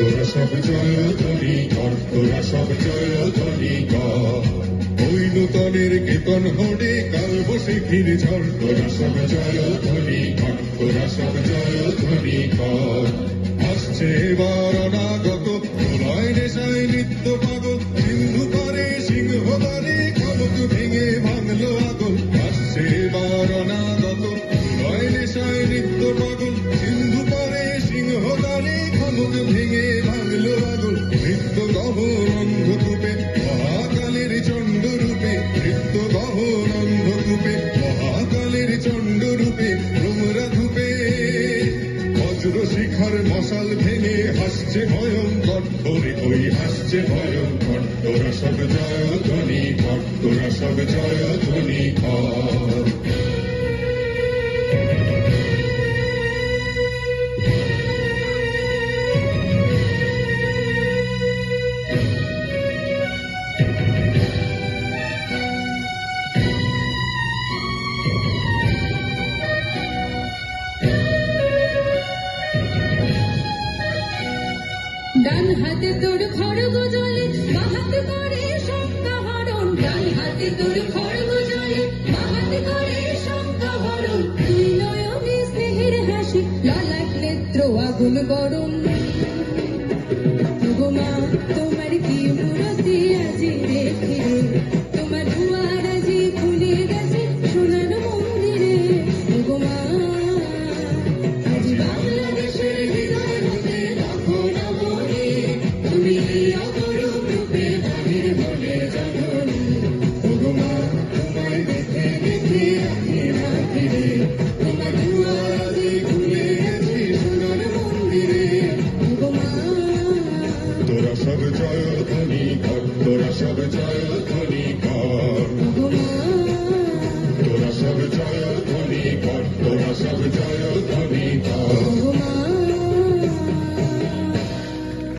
তোরা সব জয়ধ্বনি কর, তোরা সব জয়ধ্বনি কর। ওই নূতনের কেতন হরে কাল বসে ফিরে ঝড়, তোরা সব জয়ধ্বনি কর, তোরা সব জয়ধ্বনি কর। আসছে এবার অনাগত প্রলয় নেশায় নিত্য পাগল, সিন্ধু পারে সিংহ দলে খবক ভেঙে ভাঙলো আগল। আসছে এবার অনাগত প্রলয় নেশায় নিত্য পাগল, সিন্ধু পারে সিংহ দলে খবক ভেঙে ভাঙলো আগল। নৃত্য গহন অন্ধকূপে মহাকালের চণ্ড রূপে, নৃত্য গহন অন্ধকূপে মহাকালের চণ্ড রূপে, তোমরা ধূপে বজ্র শিখার মশাল ভেঙে হাসছে ভয়ঙ্কর, ওরে ওই হাসছে ভয়ঙ্কর। তোরা সব জয়ধ্বনি কর, তোরা সব জয়ধ্বনি কর। ডান হাতে তোর খড়গ জলে, বাঁ হাতে করে শঙ্কা হরণ। ডান হাতে তোর খড়গ জলে, বাঁ হাতে করে শঙ্কা হরণ। দুই নয়নে স্নেহের হাসি, ললাট নেত্র আগুন বরণ। ওগো মা তোমার কি মূরতি আজি দেখি রে, তোমার দুয়ার আজি খুলে গেছে সোনার মন্দিরে। ওগো মা আজ বাংলাদেশের হৃদয় হতে তখন মনে, তুমি অপরূপ রূপে বাহির বলে জননী। ওগো মা তোমায় দেখে দেখে আমি না ফিরে, তোমার দুয়ার আজি খুলে গেছে সোনার মন্দিরে। ওগো মা তোরা সব জয়ধ্বনি কর, তোরা সব জয়ধ্বনি কর। ওগো মা তোরা সব জয়ধ্বনি কর, তোরা সব জয়